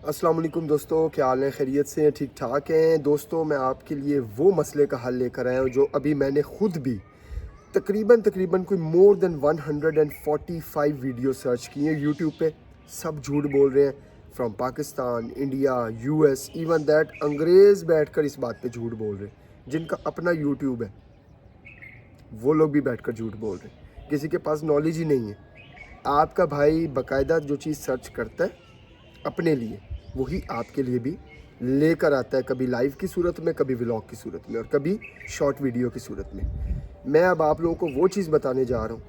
अस्सलाम वालेकुम दोस्तों, क्या हाल है? खैरियत से हैं? ठीक ठाक हैं दोस्तों। मैं आपके लिए वो मसले का हल लेकर आया हूँ जो अभी मैंने ख़ुद भी तकरीबन कोई मोर देन 145 वीडियो सर्च किए हैं यूट्यूब पे। सब झूठ बोल रहे हैं, from Pakistan, India, US, even that अंग्रेज़ बैठकर इस बात पे झूठ बोल रहे हैं। जिनका अपना यूट्यूब है वो लोग भी बैठकर झूठ बोल रहे हैं। किसी के पास नॉलेज ही नहीं है। आपका भाई बाकायदा जो चीज़ सर्च करता है अपने लिए, वही आपके लिए भी लेकर आता है, कभी लाइव की सूरत में, कभी व्लॉग की सूरत में, और कभी शॉर्ट वीडियो की सूरत में। मैं अब आप लोगों को वो चीज़ बताने जा रहा हूँ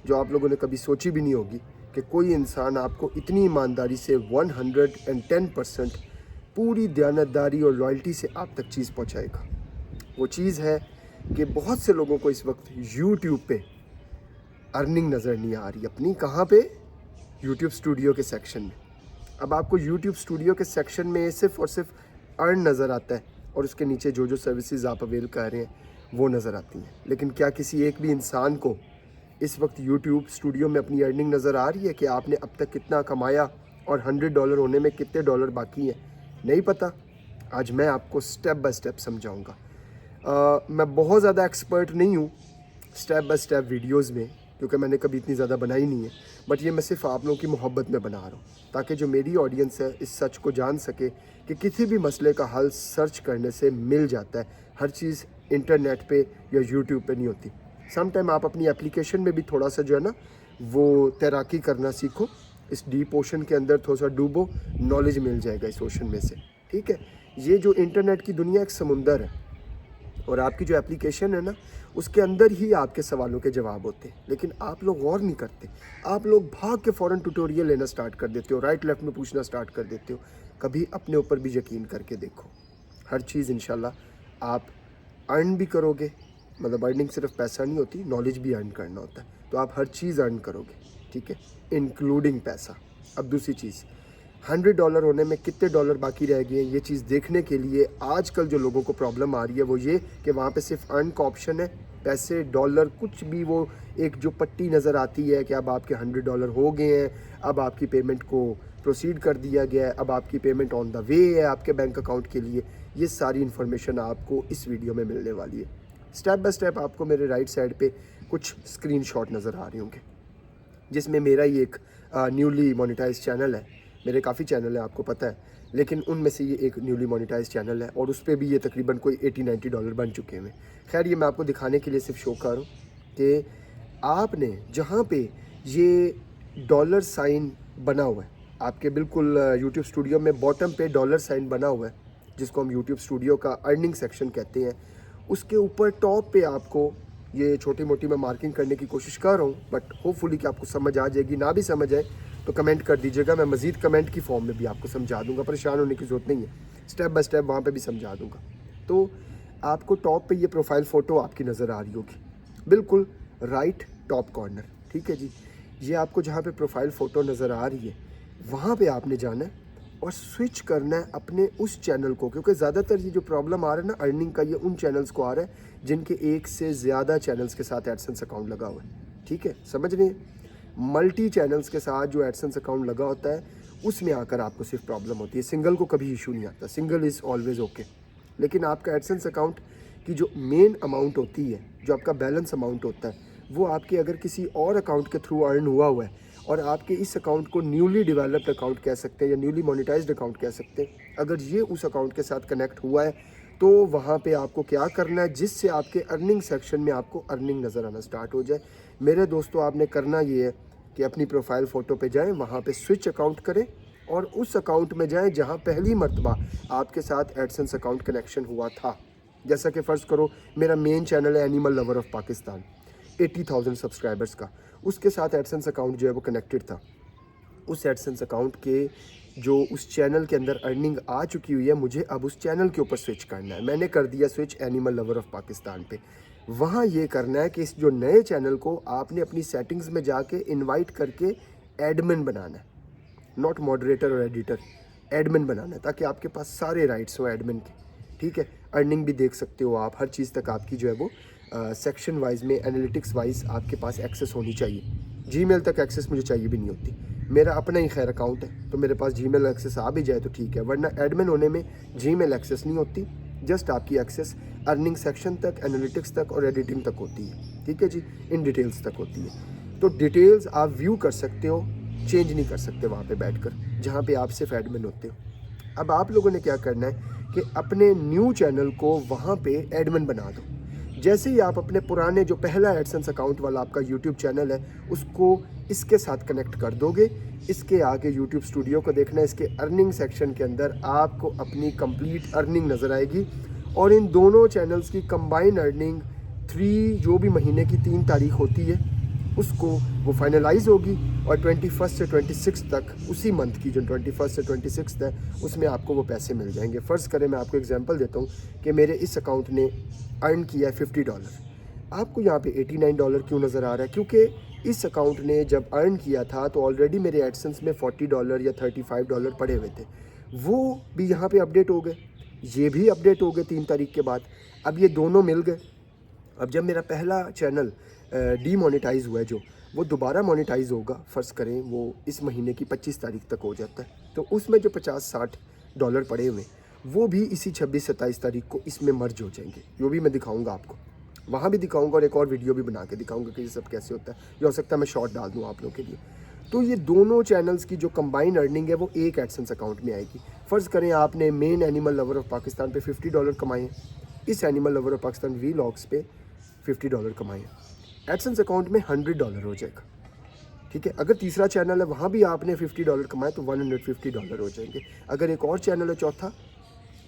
जो आप लोगों ने कभी सोची भी नहीं होगी कि कोई इंसान आपको इतनी ईमानदारी से 110% पूरी दयानतदारी और लॉयल्टी से आप तक चीज़ पहुँचाएगा। वो चीज़ है कि बहुत से लोगों को इस वक्त यूट्यूब पे अर्निंग नज़र नहीं आ रही अपनी। कहाँ पे? यूट्यूब स्टूडियो के सेक्शन में। अब आपको यूट्यूब स्टूडियो के सेक्शन में सिर्फ़ और सिर्फ अर्न नज़र आता है, और उसके नीचे जो जो सर्विसेज आप अवेल कर रहे हैं वो नज़र आती हैं। लेकिन क्या किसी एक भी इंसान को इस वक्त यूट्यूब स्टूडियो में अपनी अर्निंग नज़र आ रही है कि आपने अब तक कितना कमाया और $100 होने में कितने डॉलर बाकी हैं? नहीं पता। आज मैं आपको स्टेप बाय स्टेप समझाऊँगा। मैं बहुत ज़्यादा एक्सपर्ट नहीं हूँ स्टेप बाय स्टेप वीडियोज़ में, क्योंकि मैंने कभी इतनी ज़्यादा बनाई नहीं है। बट ये मैं सिर्फ आप लोगों की मोहब्बत में बना रहा हूँ, ताकि जो मेरी ऑडियंस है इस सच को जान सके कि किसी भी मसले का हल सर्च करने से मिल जाता है। हर चीज़ इंटरनेट पे या यूट्यूब पे नहीं होती। सम टाइम आप अपनी एप्लीकेशन में भी थोड़ा सा जो है ना वो तैराकी करना सीखो, इस डीप ओशन के अंदर थोड़ा सा डूबो, नॉलेज मिल जाएगा इस ओशन में से। ठीक है, ये जो इंटरनेट की दुनिया एक समुंदर है, और आपकी जो एप्लीकेशन है ना उसके अंदर ही आपके सवालों के जवाब होते हैं। लेकिन आप लोग गौर नहीं करते। आप लोग भाग के फ़ौरन ट्यूटोरियल लेना स्टार्ट कर देते हो, राइट लेफ़्ट में पूछना स्टार्ट कर देते हो। कभी अपने ऊपर भी यकीन करके देखो, हर चीज़ इंशाल्लाह आप अर्न भी करोगे। मतलब अर्निंग सिर्फ पैसा नहीं होती, नॉलेज भी अर्न करना होता है। तो आप हर चीज़ अर्न करोगे, ठीक है, इंक्लूडिंग पैसा। अब दूसरी चीज़, $100 होने में कितने डॉलर बाकी रह गए हैं, ये चीज़ देखने के लिए आजकल जो लोगों को प्रॉब्लम आ रही है वो ये कि वहाँ पे सिर्फ अर्न का ऑप्शन है। पैसे, डॉलर, कुछ भी, वो एक जो पट्टी नज़र आती है कि अब आपके $100 हो गए हैं, अब आपकी पेमेंट को प्रोसीड कर दिया गया है, अब आपकी पेमेंट ऑन द वे है आपके बैंक अकाउंट के लिए। ये सारी इन्फॉर्मेशन आपको इस वीडियो में मिलने वाली है। स्टेप बाय स्टेप आपको मेरे राइट साइड पे कुछ स्क्रीनशॉट नज़र आ रहे होंगे, जिसमें मेरा ही एक न्यूली मोनेटाइज चैनल है। मेरे काफ़ी चैनल हैं, आपको पता है, लेकिन उनमें से ये एक न्यूली मोनेटाइज चैनल है, और उस पर भी ये तकरीबन कोई $80-90 बन चुके हैं। खैर, ये मैं आपको दिखाने के लिए सिर्फ शो कर रहा हूँ कि आपने जहाँ पे ये डॉलर साइन बना हुआ है, आपके बिल्कुल यूट्यूब स्टूडियो में बॉटम पे डॉलर साइन बना हुआ है, जिसको हम यूट्यूब स्टूडियो का अर्निंग सेक्शन कहते हैं। उसके ऊपर टॉप पे आपको ये छोटी मोटी मैं मार्किंग करने की कोशिश कर रहा हूँ, बट होपफुली कि आपको समझ आ जाएगी। ना भी समझ आए तो कमेंट कर दीजिएगा, मैं मज़ीद कमेंट की फॉर्म में भी आपको समझा दूंगा। परेशान होने की ज़रूरत नहीं है, स्टेप बाय स्टेप वहाँ पे भी समझा दूंगा। तो आपको टॉप पे ये प्रोफाइल फ़ोटो आपकी नज़र आ रही होगी, बिल्कुल राइट टॉप कॉर्नर। ठीक है जी, ये आपको जहाँ पे प्रोफाइल फ़ोटो नज़र आ रही है वहाँ पे आपने जाना है और स्विच करना है अपने उस चैनल को, क्योंकि ज़्यादातर ये जो प्रॉब्लम आ रहा है ना अर्निंग का, ये उन चैनल्स को आ रहा है जिनके एक से ज़्यादा चैनल्स के साथ एडसेंस अकाउंट लगा हुआ है। ठीक है, समझ रहे हैं? मल्टी चैनल्स के साथ जो एडसेंस अकाउंट लगा होता है उसमें आकर आपको सिर्फ प्रॉब्लम होती है। सिंगल को कभी इशू नहीं आता, सिंगल इज़ ऑलवेज़ ओके। लेकिन आपका एडसेंस अकाउंट की जो मेन अमाउंट होती है, जो आपका बैलेंस अमाउंट होता है, वो आपके अगर किसी और अकाउंट के थ्रू अर्न हुआ है, और आपके इस अकाउंट को न्यूली डेवलप्ड अकाउंट कह सकते हैं या न्यूली मोनेटाइज्ड अकाउंट कह सकते हैं, अगर ये उस अकाउंट के साथ कनेक्ट हुआ है तो वहाँ पे आपको क्या करना है, जिससे आपके अर्निंग सेक्शन में आपको अर्निंग नज़र आना स्टार्ट हो जाए। मेरे दोस्तों, आपने करना ये है कि अपनी प्रोफाइल फ़ोटो पे जाएं, वहाँ पे स्विच अकाउंट करें और उस अकाउंट में जाएं जहाँ पहली मर्तबा आपके साथ एडसेंस अकाउंट कनेक्शन हुआ था। जैसा कि फ़र्ज़ करो मेरा मेन चैनल है animal lover of Pakistan, 80,000 subscribers का, उसके साथ एडसेंस अकाउंट जो है वो कनेक्टेड था। उस एडसेंस अकाउंट के जो उस चैनल के अंदर अर्निंग आ चुकी हुई है, मुझे अब उस चैनल के ऊपर स्विच करना है। मैंने कर दिया switch animal lover of Pakistan पे। वहाँ ये करना है कि इस जो नए चैनल को आपने अपनी सेटिंग्स में जाके इनवाइट करके एडमिन बनाना है, नॉट मॉडरेटर और एडिटर, एडमिन बनाना है, ताकि आपके पास सारे राइट्स हो एडमिन के। ठीक है, अर्निंग भी देख सकते हो आप, हर चीज़ तक आपकी जो है वो सेक्शन वाइज में एनालिटिक्स वाइज आपके पास एक्सेस होनी चाहिए। जीमेल तक एक्सेस मुझे चाहिए भी नहीं होती, میرا اپنا ہی خیر اکاؤنٹ ہے تو میرے پاس جی میل ایکسیس آ بھی جائے تو ٹھیک ہے، ورنہ ایڈمن ہونے میں جی میل ایکسیس نہیں ہوتی، جسٹ آپ کی ایکسیس ارننگ سیکشن تک، انالیٹکس تک اور ایڈیٹنگ تک ہوتی ہے، ٹھیک ہے جی، ان ڈیٹیلز تک ہوتی ہے۔ تو ڈیٹیلز آپ ویو کر سکتے ہو، چینج نہیں کر سکتے وہاں پہ بیٹھ کر جہاں پہ آپ صرف ایڈمن ہوتے ہو۔ اب آپ لوگوں نے کیا کرنا ہے کہ اپنے نیو چینل کو وہاں پہ ایڈمن بنا دو۔ جیسے ہی آپ اپنے پرانے جو پہلا ایڈسنس اکاؤنٹ والا آپ کا یوٹیوب چینل ہے اس کو اس کے ساتھ کنیکٹ کر دو گے، اس کے آگے یوٹیوب اسٹوڈیو کو دیکھنا ہے، اس کے ارننگ سیکشن کے اندر آپ کو اپنی کمپلیٹ ارننگ نظر آئے گی، اور ان دونوں چینلز کی کمبائن ارننگ 3 جو بھی مہینے کی 3 تاریخ ہوتی ہے اس کو وہ فائنلائز ہوگی، اور 21 سے 26 تک اسی منتھ کی جو 21 سے 26 ہے اس میں آپ کو وہ پیسے مل جائیں گے۔ فرض کریں میں آپ کو ایگزامپل دیتا ہوں کہ میرے اس اکاؤنٹ نے ارن کیا ہے $50، آپ کو یہاں پہ $89 کیوں نظر آ رہا ہے؟ کیونکہ اس اکاؤنٹ نے جب ارن کیا تھا تو آلریڈی میرے ایڈسنس میں $40 یا $35 پڑے ہوئے تھے، وہ بھی یہاں پہ اپڈیٹ ہو گئے، یہ بھی اپڈیٹ ہو گئے 3 تاریخ کے بعد، اب یہ دونوں مل گئے۔ اب جب میرا پہلا چینل ڈی مونیٹائز ہوا ہے جو وہ دوبارہ مونیٹائز ہوگا، فرض کریں وہ اس مہینے کی 25 تاریخ تک ہو جاتا ہے، تو اس میں جو $50-60 پڑے ہوئے وہ بھی اسی 26-27 تاریخ کو اس میں مرج ہو جائیں گے، جو بھی میں دکھاؤں گا آپ کو، وہاں بھی دکھاؤں گا اور ایک اور ویڈیو بھی بنا کے دکھاؤں گا کہ یہ سب کیسے ہوتا ہے، یہ ہو سکتا ہے میں شارٹ ڈال دوں آپ لوگوں کے لیے۔ تو یہ دونوں چینلز کی جو کمبائن ارننگ ہے وہ ایک ایڈسنس اکاؤنٹ میں آئے گی۔ فرض کریں آپ نے مین اینیمل لور آف پاکستان پہ $50 کمائے ہیں، اس animal lover of Pakistan vlogs پہ $50 کمائے ہیں، ایڈسنس اکاؤنٹ میں $100 ہو جائے گا، ٹھیک ہے۔ اگر تیسرا چینل ہے وہاں بھی آپ نے $50 کمائے تو $150 ہو جائیں گے۔ اگر ایک اور چینل ہے چوتھا،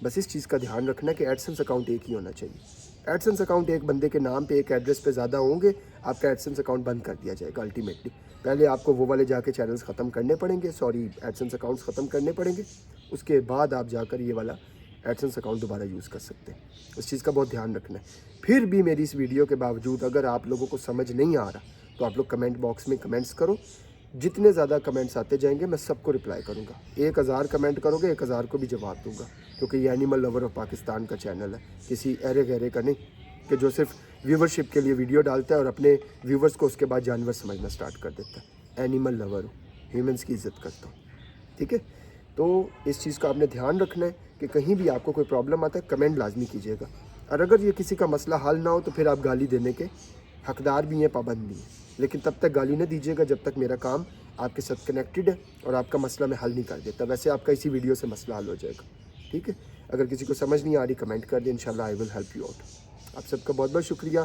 بس اس چیز کا دھیان رکھنا ہے کہ ایڈسنس اکاؤنٹ ایک ہی ہونا چاہیے۔ ایڈسنس اکاؤنٹ ایک بندے کے نام پہ ایک ایڈریس پہ زیادہ ہوں گے، آپ کا ایڈسنس اکاؤنٹ بند کر دیا جائے گا الٹیمیٹلی۔ پہلے آپ کو وہ والے جا کے چینلز ختم کرنے پڑیں گے، ایڈسنس اکاؤنٹس ختم کرنے پڑیں گے، اس کے بعد آپ جا کر یہ والا ایڈسنس اکاؤنٹ دوبارہ یوز کر سکتے ہیں۔ اس چیز کا بہت دھیان رکھنا ہے۔ پھر بھی میری اس ویڈیو کے باوجود اگر آپ لوگوں کو سمجھ نہیں آ رہا تو آپ لوگ کمنٹ باکس میں کمنٹس کرو، جتنے زیادہ کمنٹس آتے جائیں گے میں سب کو رپلائی کروں گا۔ 1000 کمنٹ کرو گے 1000 کو بھی جواب دوں گا، کیونکہ یہ اینیمل لور آف پاکستان کا چینل ہے، کسی ایرے گہرے کا نہیں کہ جو صرف ویورشپ کے لیے ویڈیو ڈالتا ہے اور اپنے ویورز کو اس کے بعد جانور سمجھنا سٹارٹ کر دیتا ہے۔ اینیمل لور ہوں، ہیومنس کی عزت کرتا ہوں، ٹھیک ہے۔ تو اس چیز کا آپ نے دھیان رکھنا ہے کہ کہیں بھی آپ کو کوئی پرابلم آتا ہے کمنٹ لازمی کیجیے گا، اور اگر یہ کسی کا مسئلہ حل نہ ہو تو پھر آپ گالی دینے کے حقدار بھی ہیں، پابند بھی ہیں، لیکن تب تک گالی نہ دیجیے گا جب تک میرا کام آپ کے ساتھ کنیکٹڈ ہے اور آپ کا مسئلہ میں حل نہیں کر دیتا۔ ویسے آپ کا اسی ویڈیو سے مسئلہ حل ہو جائے گا، ٹھیک ہے۔ اگر کسی کو سمجھ نہیں آ رہی کمنٹ کر دیں، انشاءاللہ I will help you out. آپ سب کا بہت بہت شکریہ،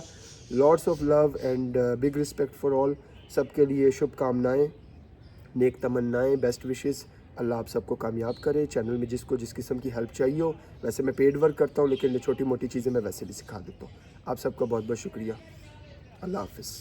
lots of love and big respect for all. سب کے لیے شبھ کامنائیں، نیک تمنائیں، بیسٹ وشز۔ اللہ آپ سب کو کامیاب کرے۔ چینل میں جس کو جس قسم کی ہیلپ چاہیے ہو، ویسے میں پیڈ ورک کرتا ہوں لیکن چھوٹی موٹی چیزیں میں ویسے بھی سکھا دیتا ہوں۔ آپ سب کا بہت بہت شکریہ، اللہ حافظ۔